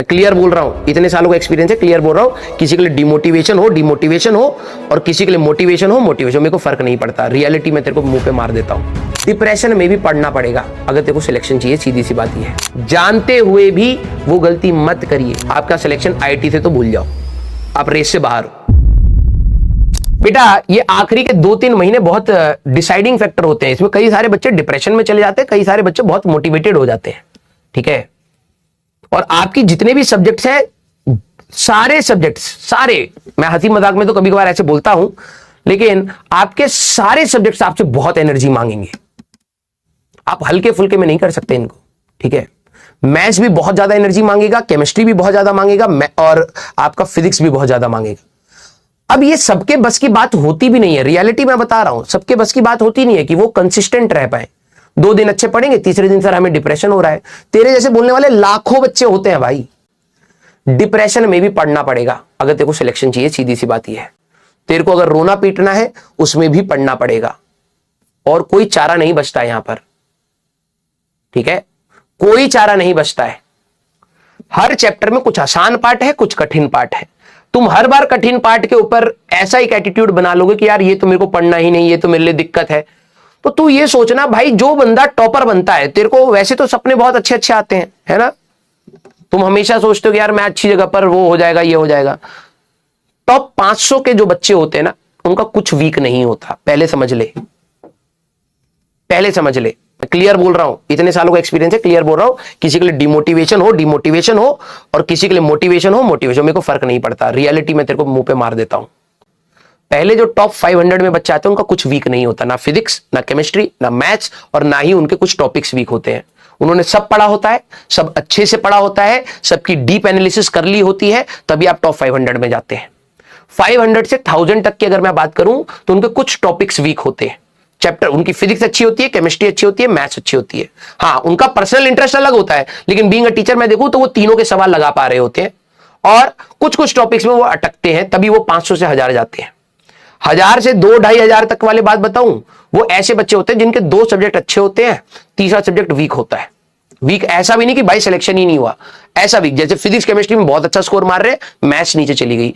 Clear बोल रहा हूं, इतने सालों का एक्सपीरियंस है, क्लियर बोल रहा हूं। किसी के लिए डिमोटिवेशन हो और किसी के लिए मोटिवेशन हो, मेरे को फर्क नहीं पड़ता। रियलिटी में तेरे को मुंह पे मार देता हूं। डिप्रेशन में भी पढ़ना पड़ेगा अगर तेरे को सिलेक्शन चाहिए, सीधी सी बात ये है। जानते हुए भी वो गलती मत करिए। आपका सिलेक्शन आईआईटी से तो भूल जाओ, आप रेस से बाहर हो। बेटा ये आखिरी के 2-3 महीने बहुत डिसाइडिंग फैक्टर होते हैं। इसमें कई सारे बच्चे डिप्रेशन में चले जाते हैं, कई सारे बच्चे बहुत मोटिवेटेड हो जाते हैं, ठीक है। और आपकी जितने भी सब्जेक्ट्स हैं, सारे सब्जेक्ट्स, सारे, मैं हंसी मजाक में तो कभी कभार ऐसे बोलता हूं, लेकिन आपके सारे सब्जेक्ट्स आपसे बहुत एनर्जी मांगेंगे। आप हल्के फुल्के में नहीं कर सकते इनको, ठीक है। मैथ्स भी बहुत ज्यादा एनर्जी मांगेगा, केमिस्ट्री भी बहुत ज्यादा मांगेगा, और आपका फिजिक्स भी बहुत ज्यादा मांगेगा। अब ये सबके बस की बात होती भी नहीं है, रियलिटी मैं बता रहा हूं, सबके बस की बात होती नहीं है कि वो कंसिस्टेंट रह पाए। 2 दिन अच्छे पढ़ेंगे, तीसरे दिन सर हमें डिप्रेशन हो रहा है। तेरे जैसे बोलने वाले लाखों बच्चे होते हैं भाई। डिप्रेशन में भी पढ़ना पड़ेगा अगर तेरे को सिलेक्शन चाहिए, सीधी सी बात यह है। तेरे को अगर रोना पीटना है उसमें भी पढ़ना पड़ेगा, और कोई चारा नहीं बचता यहां पर, ठीक है। कोई चारा नहीं बचता है। हर चैप्टर में कुछ आसान पार्ट है, कुछ कठिन पार्ट है। तुम हर बार कठिन पार्ट के ऊपर ऐसा एक एटीट्यूड बना लोगे कि यार ये तो मेरे को पढ़ना ही नहीं, ये तो मेरे लिए दिक्कत है। तो तू ये सोचना भाई, जो बंदा टॉपर बनता है, तेरे को वैसे तो सपने बहुत अच्छे अच्छे आते हैं, है ना। तुम हमेशा सोचते हो कि यार मैं अच्छी जगह पर, वो हो जाएगा, ये हो जाएगा। टॉप 500 के जो बच्चे होते हैं ना, उनका कुछ वीक नहीं होता, पहले समझ ले, पहले समझ ले। मैं क्लियर बोल रहा हूं, इतने सालों का एक्सपीरियंस है, क्लियर बोल रहा हूं। किसी के लिए डिमोटिवेशन हो और किसी के लिए मोटिवेशन हो, मेरे को फर्क नहीं पड़ता। रियलिटी में तेरे को मुंह पे मार देता हूं। पहले जो टॉप 500 में बच्चे आते हैं, उनका कुछ वीक नहीं होता, ना फिजिक्स, ना केमिस्ट्री, ना मैथ्स, और ना ही उनके कुछ टॉपिक्स वीक होते हैं। उन्होंने सब पढ़ा होता है, सब अच्छे से पढ़ा होता है, सबकी डीप एनालिसिस कर ली होती है, तभी आप टॉप 500 में जाते हैं। 500 से 1000 तक की अगर मैं बात करूं तो उनके कुछ टॉपिक्स वीक होते हैं। चैप्टर, उनकी फिजिक्स अच्छी होती है, केमिस्ट्री अच्छी होती है, मैथ्स अच्छी होती है। हाँ, उनका पर्सनल इंटरेस्ट अलग होता है, लेकिन बीइंग अ टीचर मैं देखूं तो वो तीनों के सवाल लगा पा रहे होते हैं। और कुछ कुछ टॉपिक्स में वो अटकते हैं, तभी वो 500 से 1000 जाते हैं। 1000 से 2-2500 तक वाले बात बताऊं, वो ऐसे बच्चे होते हैं जिनके 2 सब्जेक्ट अच्छे होते हैं, तीसरा सब्जेक्ट वीक होता है। वीक ऐसा भी नहीं कि भाई सिलेक्शन ही नहीं हुआ, ऐसा वीक जैसे फिजिक्स केमिस्ट्री में बहुत अच्छा स्कोर मार रहे हैं, मैथ्स नीचे चली गई।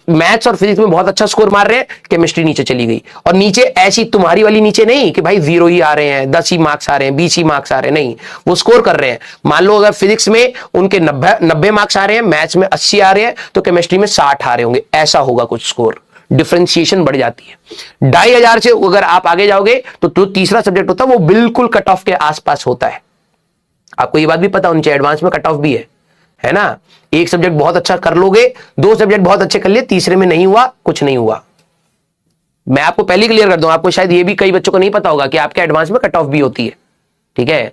मैथ्स और फिजिक्स में बहुत अच्छा स्कोर मार रहे हैं, केमिस्ट्री नीचे चली गई। और नीचे ऐसी तुम्हारी वाली नीचे नहीं कि भाई 0 ही आ रहे हैं, 10 ही मार्क्स आ रहे हैं, 20 ही मार्क्स आ रहे हैं, नहीं, वो स्कोर कर रहे हैं। मान लो अगर फिजिक्स में उनके 90 मार्क्स आ रहे हैं, मैथ्स में 80 आ रहे हैं, तो केमिस्ट्री में 60 आ रहे होंगे, ऐसा होगा कुछ स्कोर। डिफरेंशिएशन बढ़ जाती है। 2500 से अगर आप आगे जाओगे तो जो तीसरा सब्जेक्ट होता है वो बिल्कुल कट ऑफ के आसपास होता है। आपको ये बात भी पता होनी चाहिए, एडवांस में कट ऑफ भी है ना। एक सब्जेक्ट बहुत अच्छा कर लोगे, 2 सब्जेक्ट बहुत अच्छे कर लिए, तीसरे में नहीं हुआ, कुछ नहीं हुआ। मैं आपको पहले क्लियर कर दूं, आपको शायद ये भी कई बच्चों को नहीं पता होगा कि आपके एडवांस में कट ऑफ भी होती है, ठीक है।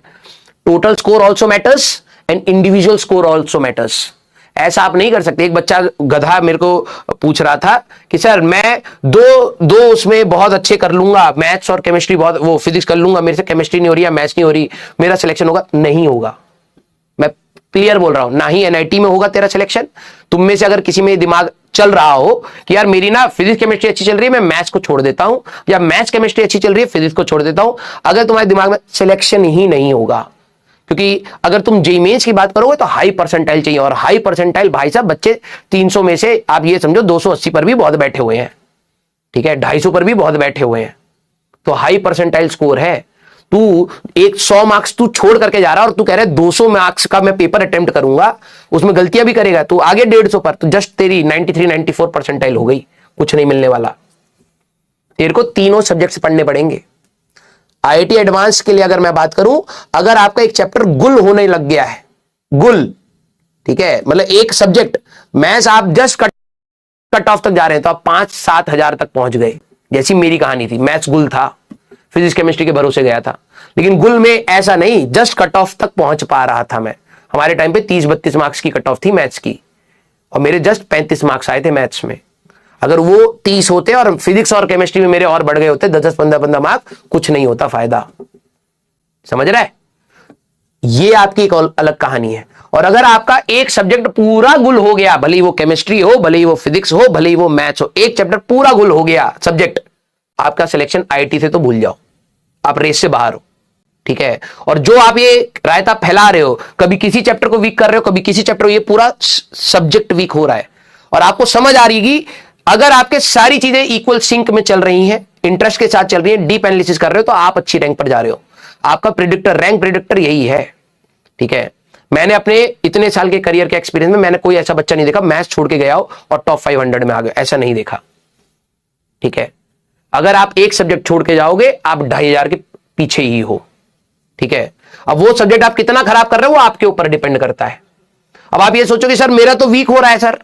Total score also matters and individual score also matters. ऐसा आप नहीं कर सकते। एक बच्चा गधा मेरे को पूछ रहा था कि सर मैं दो उसमें बहुत अच्छे कर लूंगा, मैथ्स और केमिस्ट्री बहुत, वो फिजिक्स कर लूंगा, मेरे से केमिस्ट्री नहीं हो रही है, मैथ्स नहीं हो रही, मेरा सिलेक्शन होगा? नहीं होगा। मैं क्लियर बोल रहा हूं, ना ही एनआईटी में होगा तेरा सिलेक्शन। तुम में से अगर किसी में दिमाग चल रहा हो कि यार मेरी ना फिजिक्स केमिस्ट्री अच्छी चल रही है, मैं मैथ्स को छोड़ देता हूं, या मैथ्स केमिस्ट्री अच्छी चल रही है, फिजिक्स को छोड़ देता हूं, अगर तुम्हारे दिमाग में सिलेक्शन ही नहीं होगा। क्योंकि अगर तुम जेईई मेंस की बात करोगे तो हाई परसेंटाइल चाहिए, और हाई परसेंटाइल भाई साहब बच्चे 300 में से आप ये समझो 280 पर भी बहुत बैठे हुए हैं, ठीक है, 250 पर भी बहुत बैठे हुए हैं। तो हाई परसेंटाइल स्कोर है। तू 100 मार्क्स तू छोड़ करके जा रहा है और तू कह रहा है 200 मार्क्स का मैं पेपर अटेम्प्ट करूंगा, उसमें गलतियां भी करेगा तू आगे 150 पर, तो जस्ट तेरी 93-94 परसेंटाइल हो गई, कुछ नहीं मिलने वाला। तेरे को तीनों सब्जेक्ट्स पढ़ने पड़ेंगे। आईआईटी एडवांस के लिए अगर मैं बात करूं, अगर आपका एक चैप्टर गुल होने लग गया है, गुल, ठीक है, मतलब एक सब्जेक्ट मैथ्स आप जस्ट कट ऑफ तक जा रहे हैं, तो आप 5-7 हजार तक पहुंच गए। जैसी मेरी कहानी थी, मैथ्स गुल था, फिजिक्स केमिस्ट्री के भरोसे गया था, लेकिन गुल में ऐसा नहीं, जस्ट कट ऑफ तक पहुंच पा रहा था मैं। हमारे टाइम पे 30-32 मार्क्स की कट ऑफ थी मैथ्स की, और मेरे जस्ट 35 मार्क्स आए थे मैथ्स में। अगर वो 30 होते और फिजिक्स और केमिस्ट्री में मेरे और बढ़ गए होते 10-10, 15-15 मार्क्स, कुछ नहीं होता फायदा। समझ रहा है? ये आपकी एक अलग कहानी है। और अगर आपका एक सब्जेक्ट पूरा गुल हो गया, भले ही वो केमिस्ट्री हो, भले ही वो फिजिक्स हो, भले ही वो मैथ्स हो, एक चैप्टर पूरा गुल हो गया सब्जेक्ट, आपका सिलेक्शन आईआईटी से तो भूल जाओ, आप रेस से बाहर हो। ठीक है। और जो आप ये रायता फैला रहे हो, कभी किसी चैप्टर को वीक कर रहे हो, कभी किसी चैप्टर को, ये पूरा सब्जेक्ट वीक हो रहा है। और आपको समझ आ रही है कि अगर आपके सारी चीजें इक्वल सिंक में चल रही हैं, इंटरेस्ट के साथ चल रही है, डीप एनालिसिस कर रहे हो, तो आप अच्छी रैंक पर जा रहे हो। आपका प्रेडिक्टर, रैंक प्रेडिक्टर यही है। ठीक है। मैंने अपने इतने साल के करियर के एक्सपीरियंस में मैंने कोई ऐसा बच्चा नहीं देखा मैथ्स छोड़ के गया हो और टॉप 500 में आ गया, ऐसा नहीं देखा। ठीक है। अगर आप एक सब्जेक्ट छोड़ के जाओगे, आप 2500 के पीछे ही हो। ठीक है। अब वो सब्जेक्ट आप कितना खराब कर रहे हो वो आपके ऊपर डिपेंड करता है। अब आप ये सोचोगे सर मेरा तो वीक हो रहा है, सर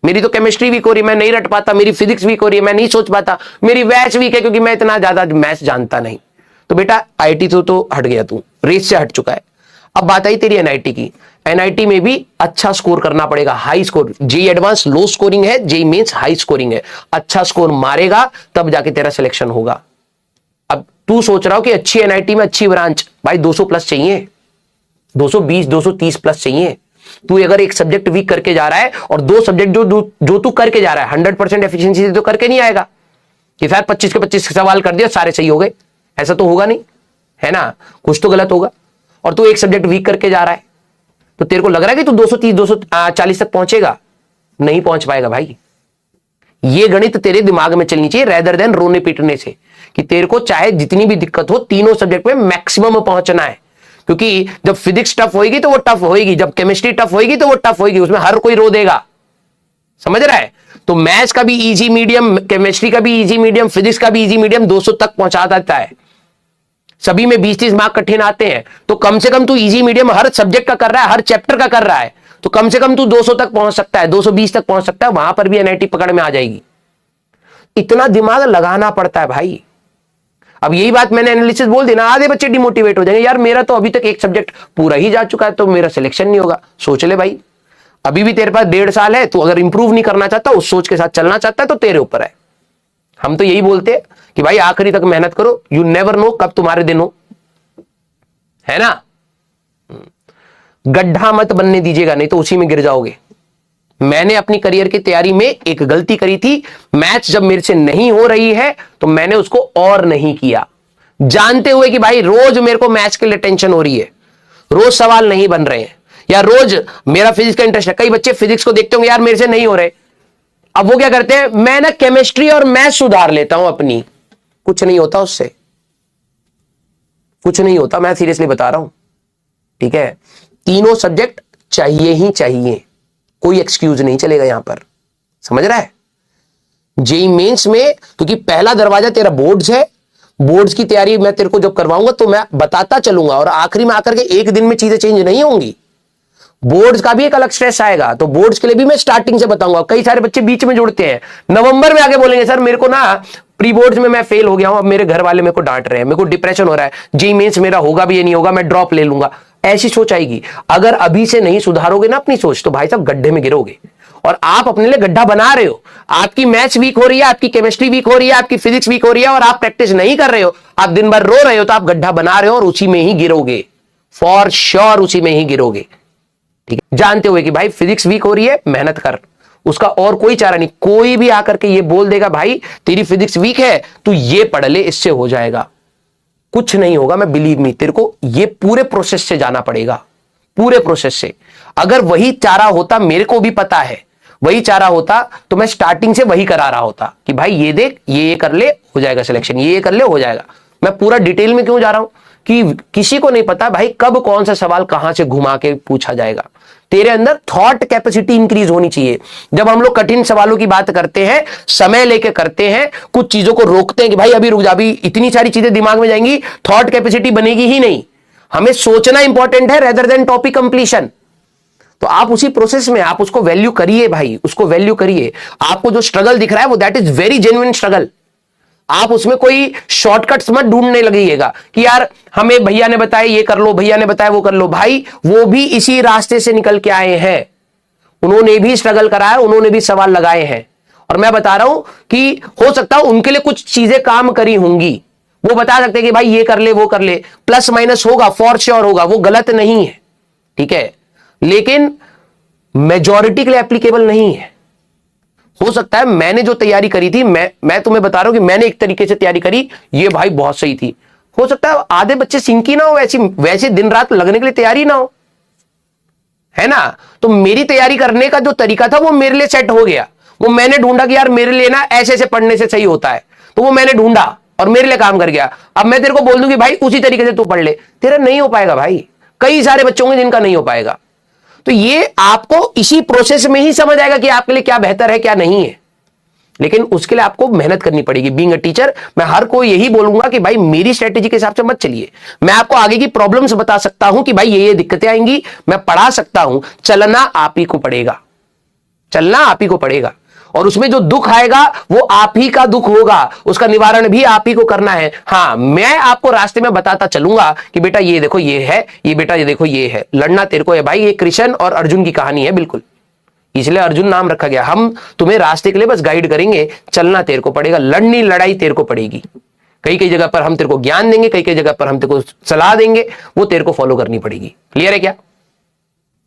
मेरी तो केमिस्ट्री वीक हो रही है, मैं नहीं रट पाता, मेरी फिजिक्स वीक हो रही है, मैं नहीं सोच पाता, मेरी मैथ्स वीक है क्योंकि मैं इतना ज्यादा मैथ्स जानता नहीं। तो बेटा आईटी तो हट गया, तू रेस से हट चुका है। अब बात आई तेरी एनआईटी की। एनआईटी में भी अच्छा स्कोर करना पड़ेगा, high score. JEE advance low scoring है, जेई मेंस हाई स्कोरिंग है। अच्छा स्कोर मारेगा तब जाके तेरा सिलेक्शन होगा। अब तू सोच रहा हो कि अच्छी एनआईटी में अच्छी ब्रांच, भाई 200 प्लस चाहिए, 220 230 प्लस चाहिए। तू अगर एक सब्जेक्ट वीक करके जा रहा है और दो सब्जेक्ट जो तू करके जा रहा है 100% एफिशिएंसी से तो करके नहीं आएगा कि सर 25 के 25 सवाल कर दिया सारे सही हो गए, ऐसा तो होगा नहीं, है ना, कुछ तो गलत होगा। और तू एक सब्जेक्ट वीक करके जा रहा है तो तेरे को लग रहा है कि तू 230 240 तक पहुंचेगा, नहीं पहुंच पाएगा भाई। ये गणित तेरे दिमाग में चलनी चाहिए रेदर देन रोने पीटने से, कि तेरे को चाहे जितनी भी दिक्कत हो तीनों सब्जेक्ट में मैक्सिमम पहुंचना है। क्योंकि जब फिजिक्स टफ होगी तो वो टफ होगी, जब केमिस्ट्री टफ होगी तो वो टफ होगी, उसमें हर कोई रो देगा, समझ रहा है। तो मैथ्स का भी इजी मीडियम, केमिस्ट्री का भी इजी मीडियम, फिजिक्स का भी इजी मीडियम 200 तक पहुंचा देता है। सभी में 20-30 मार्क कठिन आते हैं, तो कम से कम तू इजी मीडियम हर सब्जेक्ट का कर रहा है, हर चैप्टर का कर रहा है, तो कम से कम तू 200 तक पहुंच सकता है, 220 तक पहुंच सकता है, वहां पर भी एनआईटी पकड़ में आ जाएगी। इतना दिमाग लगाना पड़ता है भाई। अब यही बात मैंने एनालिसिस बोल दी ना, आधे बच्चे डिमोटिवेट हो जाएंगे, यार मेरा तो अभी तक एक सब्जेक्ट पूरा ही जा चुका है तो मेरा सिलेक्शन नहीं होगा। सोच ले भाई, अभी भी तेरे पास 1.5 साल है, तू अगर इंप्रूव नहीं करना चाहता, उस सोच के साथ चलना चाहता है तो तेरे ऊपर है। हम तो यही बोलते हैं कि भाई आखिरी तक मेहनत करो, यू नेवर नो कब तुम्हारे दिन हो, है ना। गड्ढा मत बनने दीजिएगा, नहीं तो उसी में गिर जाओगे। मैंने अपनी करियर की तैयारी में एक गलती करी थी, मैथ्स जब मेरे से नहीं हो रही है तो मैंने उसको और नहीं किया, जानते हुए कि भाई रोज मेरे को मैथ्स के लिए टेंशन हो रही है, रोज सवाल नहीं बन रहे हैं, या रोज मेरा फिजिक्स का इंटरेस्ट है। कई बच्चे फिजिक्स को देखते होंगे यार मेरे से नहीं हो रहे, अब वो क्या करते हैं, मैं ना केमिस्ट्री और मैथ्स सुधार लेता हूं अपनी। कुछ नहीं होता उससे, कुछ नहीं होता, मैं सीरियसली बता रहा हूं। ठीक है। तीनों सब्जेक्ट चाहिए ही चाहिए, कोई एक्सक्यूज नहीं चलेगा यहां पर, समझ रहा है। जेई मेंस में क्योंकि पहला दरवाजा तेरा बोर्ड्स है, बोर्ड्स की तैयारी मैं तेरे को जब करवाऊंगा तो मैं बताता चलूंगा, और आखिरी में आकर के एक दिन में चीजें चेंज नहीं होंगी। बोर्ड्स का भी एक अलग स्ट्रेस आएगा, तो बोर्ड्स के लिए भी मैं स्टार्टिंग से बताऊंगा। कई सारे बच्चे बीच में जुड़ते हैं, नवंबर में आके बोलेंगे सर मेरे को ना प्री बोर्ड्स में मैं फेल हो गया हूं, अब मेरे घर वाले मेरे को डांट रहे हैं, मेरे को डिप्रेशन हो रहा है, जेई मेंस मेरा होगा भी ये नहीं होगा, मैं ड्रॉप ले लूंगा, ऐसी सोच आएगी। अगर अभी से नहीं सुधारोगे ना अपनी सोच, तो भाई साहब गड्ढे में गिरोगे, और आप अपने लिए गड्ढा बना रहे हो। आपकी मैथ्स वीक हो रही है, आपकी केमिस्ट्री वीक हो रही है, आपकी फिजिक्स वीक हो रही है, और आप प्रैक्टिस नहीं कर रहे हो, आप दिन भर रो रहे हो, तो आप गड्ढा बना रहे हो और उसी में ही गिरोगे, फॉर श्योर उसी में ही गिरोगे। ठीक है। जानते हुए कि भाई फिजिक्स वीक हो रही है, मेहनत कर, उसका और कोई चारा नहीं। कोई भी आकर के ये बोल देगा भाई तेरी फिजिक्स वीक है, तू ये पढ़ ले, इससे हो जाएगा, कुछ नहीं होगा। मैं बिलीव मी, तेरे को ये पूरे प्रोसेस से जाना पड़ेगा, पूरे प्रोसेस से। अगर वही चारा होता, मेरे को भी पता है, वही चारा होता तो मैं स्टार्टिंग से वही करा रहा होता कि भाई ये देख, ये कर ले हो जाएगा सिलेक्शन, ये कर ले हो जाएगा। मैं पूरा डिटेल में क्यों जा रहा हूं कि किसी को नहीं पता भाई कब कौन सा सवाल कहां से घुमा के पूछा जाएगा। तेरे अंदर थॉट कैपेसिटी इंक्रीज होनी चाहिए। जब हम लोग कठिन सवालों की बात करते हैं, समय लेके करते हैं, कुछ चीजों को रोकते हैं कि भाई अभी रुक जा, अभी इतनी सारी चीजें दिमाग में जाएंगी, थॉट कैपेसिटी बनेगी ही नहीं। हमें सोचना इंपॉर्टेंट है रेदर देन टॉपिक कंप्लीशन। तो आप उसी प्रोसेस में आप उसको वैल्यू करिए भाई, उसको वैल्यू करिए। आपको जो स्ट्रगल दिख रहा है वो that is very genuine struggle. आप उसमें कोई शॉर्टकट्स मत ढूंढने लगिएगा कि यार हमें भैया ने बताया ये कर लो, भैया ने बताया वो कर लो। भाई वो भी इसी रास्ते से निकल के आए हैं, उन्होंने भी स्ट्रगल करा है, उन्होंने भी सवाल लगाए हैं, और मैं बता रहा हूं कि हो सकता है उनके लिए कुछ चीजें काम करी होंगी, वो बता सकते हैं कि भाई ये कर ले वो कर ले, प्लस माइनस होगा, फॉर श्योर होगा, वो गलत नहीं है। ठीक है। लेकिन मेजॉरिटी के लिए एप्लीकेबल नहीं है। हो सकता है मैंने जो तैयारी करी थी, मैं तुम्हें बता रहा हूं कि मैंने एक तरीके से तैयारी करी, ये भाई बहुत सही थी। हो सकता है आधे बच्चे सिंकी ना हो, वैसे दिन रात लगने के लिए तैयारी ना हो, है ना। तो मेरी तैयारी करने का जो तरीका था वो मेरे लिए सेट हो गया। वो मैंने ढूंढा कि यार मेरे लिए ना ऐसे ऐसे पढ़ने से सही होता है, तो वो मैंने ढूंढा और मेरे लिए काम कर गया। अब मैं तेरे को बोल दूं कि भाई उसी तरीके से तू पढ़ ले, तेरा नहीं हो पाएगा भाई। कई सारे बच्चों के जिनका नहीं हो पाएगा। तो ये आपको इसी प्रोसेस में ही समझ आएगा कि आपके लिए क्या बेहतर है क्या नहीं है। लेकिन उसके लिए आपको मेहनत करनी पड़ेगी। बीइंग अ टीचर मैं हर कोई यही बोलूंगा कि भाई मेरी स्ट्रेटेजी के हिसाब से मत चलिए। मैं आपको आगे की प्रॉब्लम्स बता सकता हूं कि भाई ये दिक्कतें आएंगी, मैं पढ़ा सकता हूं। चलना आप ही को पड़ेगा, चलना आप ही को पड़ेगा। और उसमें जो दुख आएगा वो आप ही का दुख होगा, उसका निवारण भी आप ही को करना है। हां, मैं आपको रास्ते में बताता चलूंगा कि बेटा ये देखो ये है, ये बेटा ये देखो ये है। लड़ना तेरे को है भाई। ये कृष्ण और अर्जुन की कहानी है बिल्कुल, इसलिए अर्जुन नाम रखा गया। हम तुम्हें रास्ते के लिए बस गाइड करेंगे, चलना तेरे को पड़ेगा, लड़नी लड़ाई तेरे को पड़ेगी। कई कई जगह पर हम तेरे को ज्ञान देंगे, कई कई जगह पर हम तेरे को सलाह देंगे, वो तेरे को फॉलो करनी पड़ेगी। क्लियर है क्या?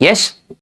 यस।